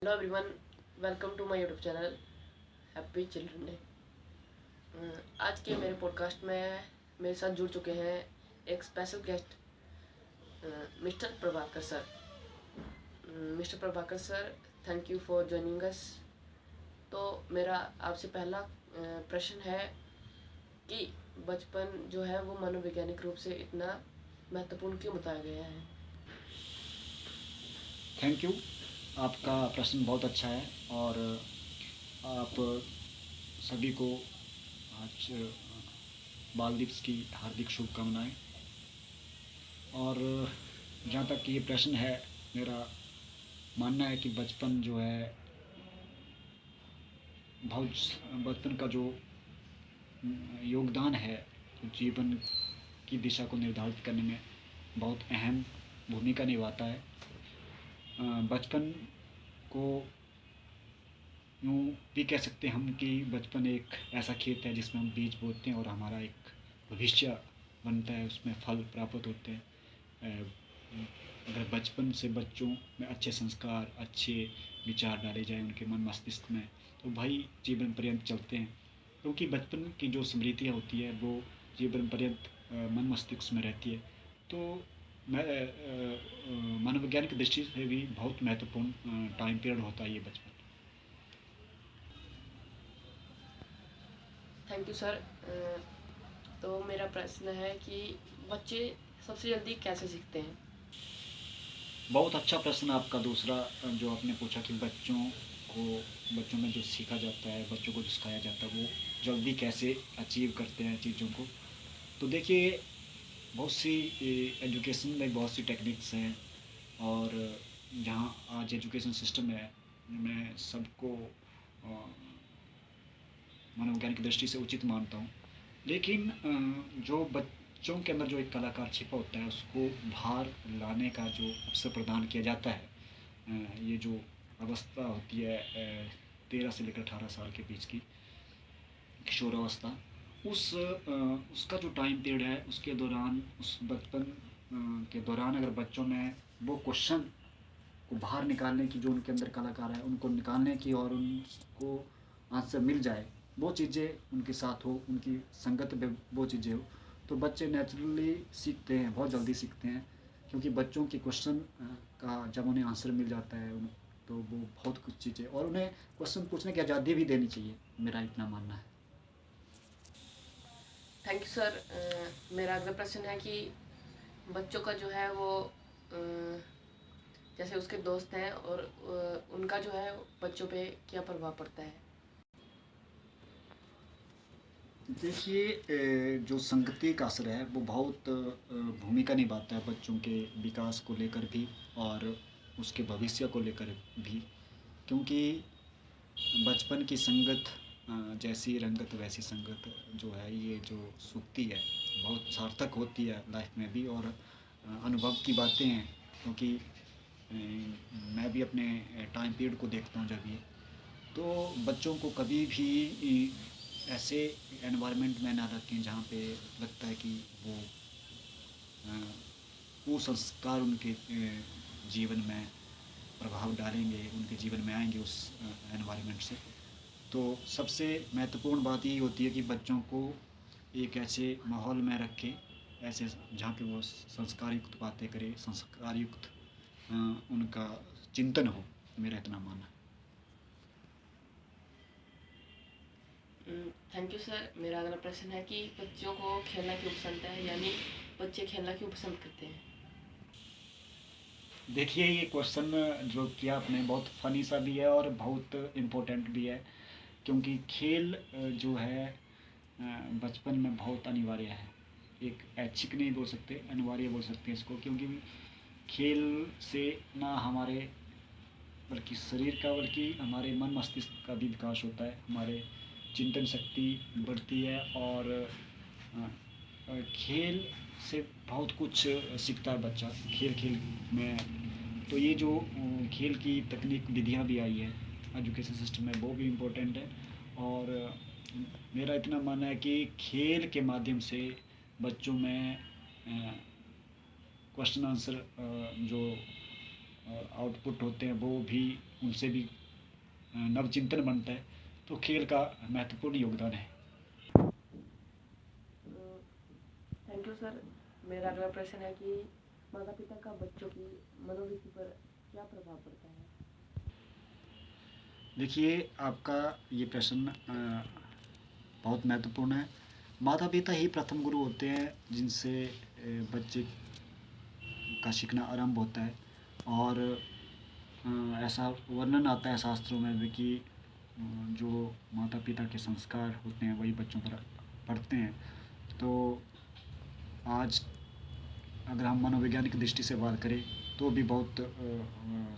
Hello everyone, welcome to my YouTube channel happy children day. आज के मेरे podcast में मेरे साथ जुड़ चुके हैं एक special guest mister Prabhakar sir. Mister Prabhakar sir, thank you for joining us. तो मेरा आपसे पहला प्रश्न है कि बचपन जो है वो मनोवैज्ञानिक रूप से इतना महत्वपूर्ण क्यों बताया गया है? Thank you. आपका प्रश्न बहुत अच्छा है और आप सभी को आज बाल दिवस की हार्दिक शुभकामनाएं। और जहाँ तक ये प्रश्न है, मेरा मानना है कि बचपन जो है बहुत बचपन का जो योगदान है जीवन की दिशा को निर्धारित करने में बहुत अहम भूमिका निभाता है। बचपन को यूँ भी कह सकते हैं हम कि बचपन एक ऐसा खेत है जिसमें हम बीज बोते हैं और हमारा एक भविष्य बनता है, उसमें फल प्राप्त होते हैं। अगर बचपन से बच्चों में अच्छे संस्कार, अच्छे विचार डाले जाएँ उनके मन मस्तिष्क में, तो भाई जीवन पर्यंत चलते हैं, क्योंकि बचपन की जो स्मृतियाँ होती है वो जीवन पर्यंत मन मस्तिष्क में रहती है। तो मैं मनोवैज्ञानिक दृष्टि से भी बहुत महत्वपूर्ण टाइम पीरियड होता है ये बचपन। Thank you sir. तो मेरा प्रश्न है कि बच्चे सबसे जल्दी कैसे सीखते हैं? बहुत अच्छा प्रश्न आपका दूसरा जो आपने पूछा कि को बच्चों में जो सीखा जाता है, बच्चों को जो सिखाया जाता है वो जल्दी कैसे अचीव करते हैं चीज़ों को। तो देखिए, बहुत सी एजुकेशन में बहुत सी टेक्निक्स हैं, और जहाँ आज एजुकेशन सिस्टम है, मैं सबको मनोवैज्ञानिक दृष्टि से उचित मानता हूँ। लेकिन जो बच्चों के अंदर जो एक कलाकार छिपा होता है उसको बाहर लाने का जो अवसर प्रदान किया जाता है, ये जो अवस्था होती है 13 से लेकर 18 साल के बीच की किशोरावस्था, उसका जो टाइम पीरियड है उसके दौरान, उस बचपन के दौरान अगर बच्चों में वो क्वेश्चन को बाहर निकालने की, जो उनके अंदर कलाकार है उनको निकालने की और उनको आंसर मिल जाए, वो चीज़ें उनके साथ हो, उनकी संगत में वो चीज़ें हो, तो बच्चे नेचुरली सीखते हैं, बहुत जल्दी सीखते हैं। क्योंकि बच्चों के क्वेश्चन का जब उन्हें आंसर मिल जाता है तो वो बहुत कुछ चीज़ें, और उन्हें क्वेश्चन पूछने की आज़ादी भी देनी चाहिए, मेरा इतना मानना है। Thank you sir. मेरा अगला प्रश्न है कि बच्चों का जो है वो जैसे उसके दोस्त हैं और उनका जो है बच्चों पे क्या प्रभाव पड़ता है? देखिए, जो संगति का असर है वो बहुत भूमिका निभाता है बच्चों के विकास को लेकर भी और उसके भविष्य को लेकर भी। क्योंकि बचपन की संगत, जैसी रंगत वैसी संगत जो है, ये जो सूखती है बहुत सार्थक होती है लाइफ में भी। और अनुभव की बातें हैं, क्योंकि मैं भी अपने टाइम पीरियड को देखता हूँ जब ये, तो बच्चों को कभी भी ऐसे एनवायरनमेंट में ना रखें जहाँ पे लगता है कि अ, वो संस्कार उनके जीवन में प्रभाव डालेंगे, उनके जीवन में आएंगे उस एनवायरनमेंट से। तो सबसे महत्वपूर्ण बात यही होती है कि बच्चों को एक ऐसे माहौल में रखें, ऐसे जहाँ पे वो संस्कार युक्त बातें करे, संस्कार युक्त उनका चिंतन हो, मेरा इतना मानना है। Thank you sir. मेरा अगला प्रश्न है कि बच्चों को खेलना क्यों पसंद है, यानी बच्चे खेलना क्यों पसंद करते हैं? देखिए, ये क्वेश्चन जो किया आपने बहुत फ़नी सा भी है और बहुत इम्पोर्टेंट भी है। क्योंकि खेल जो है बचपन में बहुत अनिवार्य है। एक ऐच्छिक नहीं बोल सकते, अनिवार्य बोल सकते हैं इसको। क्योंकि खेल से ना हमारे बल्कि शरीर का, बल्कि हमारे मन मस्तिष्क का भी विकास होता है, हमारे चिंतन शक्ति बढ़ती है। और खेल से बहुत कुछ सीखता है बच्चा खेल खेल में। तो ये जो खेल की तकनीक विधियाँ भी आई है एजुकेशन सिस्टम में, वो भी इम्पोर्टेंट है। और मेरा इतना मानना है कि खेल के माध्यम से बच्चों में क्वेश्चन आंसर जो आउटपुट होते हैं वो भी उनसे भी नवचिंतन बनता है। तो खेल का महत्वपूर्ण योगदान है। Thank you sir. मेरा अगला प्रश्न है कि माता पिता का बच्चों की मनोवृत्ति पर क्या प्रभाव पड़ता है? देखिए, आपका ये प्रश्न बहुत महत्वपूर्ण है। माता पिता ही प्रथम गुरु होते हैं जिनसे बच्चे का सीखना आरंभ होता है। और ऐसा वर्णन आता है शास्त्रों में भी कि जो माता पिता के संस्कार होते हैं वही बच्चों पर पड़ते हैं। तो आज अगर हम मनोवैज्ञानिक दृष्टि से बात करें तो भी बहुत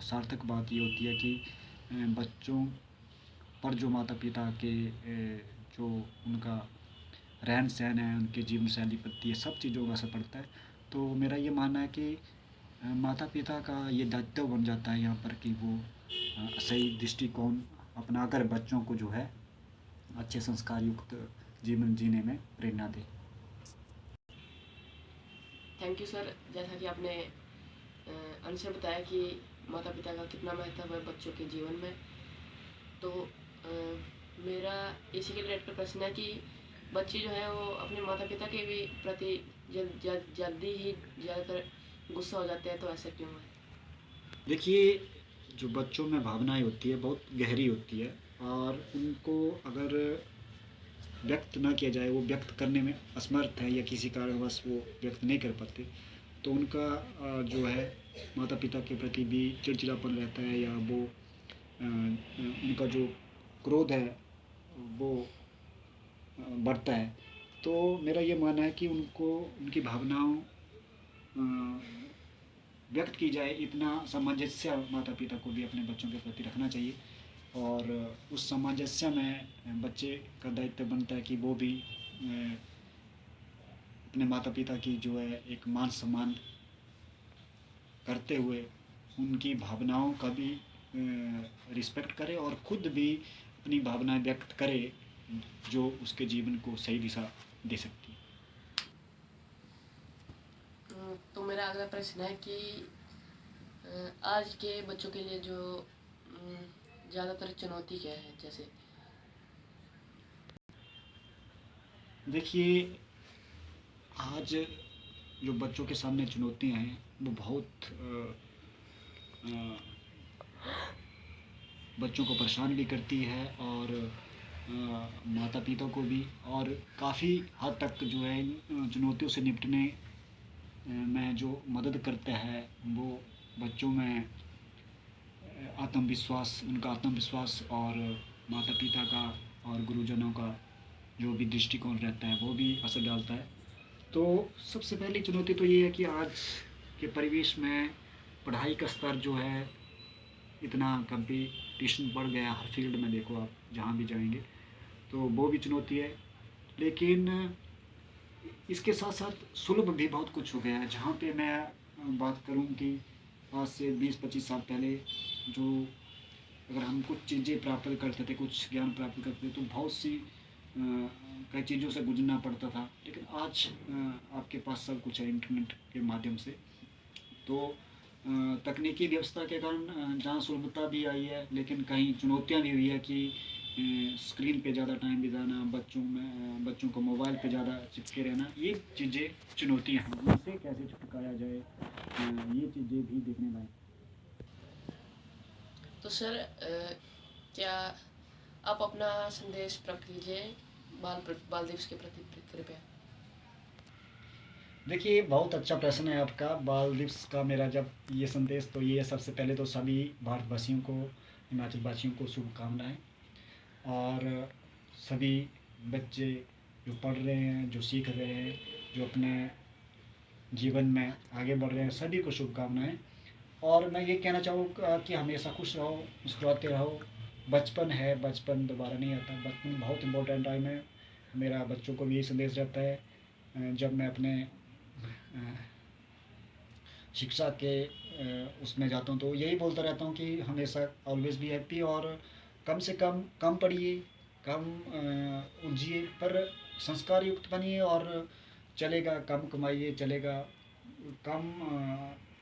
सार्थक बात ये होती है कि बच्चों पर जो माता पिता के जो उनका रहन सहन है, उनके जीवन शैली प्रति, ये सब चीज़ों का असर पड़ता है। तो मेरा ये मानना है कि माता पिता का ये दायित्व बन जाता है यहाँ पर कि वो सही दृष्टिकोण अपनाकर बच्चों को जो है अच्छे संस्कार युक्त जीवन जीने में प्रेरणा दे। Thank you sir. जैसा कि आपने अंश से बताया कि माता पिता का कितना महत्व है बच्चों के जीवन में, तो मेरा इसी के रिलेटेड प्रश्न है कि बच्चे जो है वो अपने माता पिता के भी प्रति जल्दी ही ज़्यादातर गुस्सा हो जाते हैं, तो ऐसा क्यों है? देखिए, जो बच्चों में भावनाएं होती है बहुत गहरी होती है, और उनको अगर व्यक्त ना किया जाए, वो व्यक्त करने में असमर्थ है या किसी कारणवश वो व्यक्त नहीं कर पाते, तो उनका जो है माता पिता के प्रति भी चिड़चिड़ापन रहता है, या वो उनका जो क्रोध है वो बढ़ता है। तो मेरा ये मानना है कि उनको उनकी भावनाओं व्यक्त की जाए, इतना सामंजस्य माता पिता को भी अपने बच्चों के प्रति रखना चाहिए। और उस सामंजस्य में बच्चे का दायित्व बनता है कि वो भी अपने माता पिता की जो है एक मान सम्मान करते हुए उनकी भावनाओं का भी रिस्पेक्ट करे, और खुद भी अपनी भावनाएं व्यक्त करे जो उसके जीवन को सही दिशा दे सकती है। तो मेरा अगला प्रश्न है कि आज के बच्चों के लिए जो ज़्यादातर चुनौती क्या है? जैसे देखिए, आज जो बच्चों के सामने चुनौतियां हैं वो बहुत बच्चों को परेशान भी करती है, और माता पिता को भी, और काफ़ी हद तक जो है इन चुनौतियों से निपटने में जो मदद करता है वो बच्चों में आत्मविश्वास, उनका आत्मविश्वास, और माता पिता का और गुरुजनों का जो भी दृष्टिकोण रहता है वो भी असर डालता है। तो सबसे पहली चुनौती तो ये है कि आज के परिवेश में पढ़ाई का स्तर जो है इतना कंपटीशन बढ़ गया है, हर फील्ड में देखो आप जहाँ भी जाएंगे, तो वो भी चुनौती है। लेकिन इसके साथ साथ सुलभ भी बहुत कुछ हो गया है। जहाँ पे मैं बात करूँ कि आज से 20-25 साल पहले जो अगर हम कुछ चीज़ें प्राप्त करते थे, कुछ ज्ञान प्राप्त करते थे, तो बहुत सी कई चीज़ों से गुजरना पड़ता था। लेकिन आज आपके पास सब कुछ है इंटरनेट के माध्यम से। तो तकनीकी व्यवस्था के कारण जहाँ सुलभता भी आई है, लेकिन कहीं चुनौतियाँ भी हुई है कि स्क्रीन पे ज़्यादा टाइम बिताना, बच्चों को मोबाइल पे ज़्यादा चिपके रहना, ये चीज़ें चुनौतियाँ हैं। उनसे कैसे छुटकारा जाए, ये चीज़ें भी देखने लायक। तो सर क्या आप अपना संदेश प्रकट कीजिए बाल दिवस के प्रति कृपया। देखिए, बहुत अच्छा प्रश्न है आपका। बाल दिवस का मेरा जब ये संदेश, तो ये सबसे पहले तो सभी भारतवासियों को, हिमाचल वासियों को शुभकामनाएं। और सभी बच्चे जो पढ़ रहे हैं, जो सीख रहे हैं, जो अपने जीवन में आगे बढ़ रहे हैं, सभी को शुभकामनाएं। और मैं ये कहना चाहूँगा कि हमेशा खुश रहो, मुस्कुराते रहो। बचपन है, बचपन दोबारा नहीं आता। बचपन बहुत इम्पोर्टेंट टाइम है। मेरा बच्चों को भी यही संदेश रहता है जब मैं अपने शिक्षा के उसमें जाता हूँ, तो यही बोलता रहता हूँ कि हमेशा ऑलवेज बी हैप्पी, और कम से कम पढ़िए, कम उलझिए, पर संस्कार युक्त बनिए, और चलेगा कम कमाइए, चलेगा कम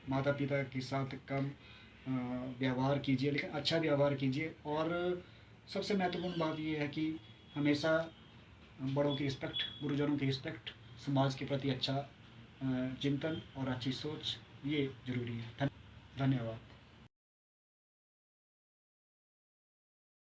माता पिता के साथ कम व्यवहार कीजिए, लेकिन अच्छा व्यवहार कीजिए। और सबसे महत्वपूर्ण बात ये है कि हमेशा बड़ों की रिस्पेक्ट, गुरुजनों की रिस्पेक्ट, समाज के प्रति अच्छा चिंतन और अच्छी सोच, ये ज़रूरी है। धन्यवाद।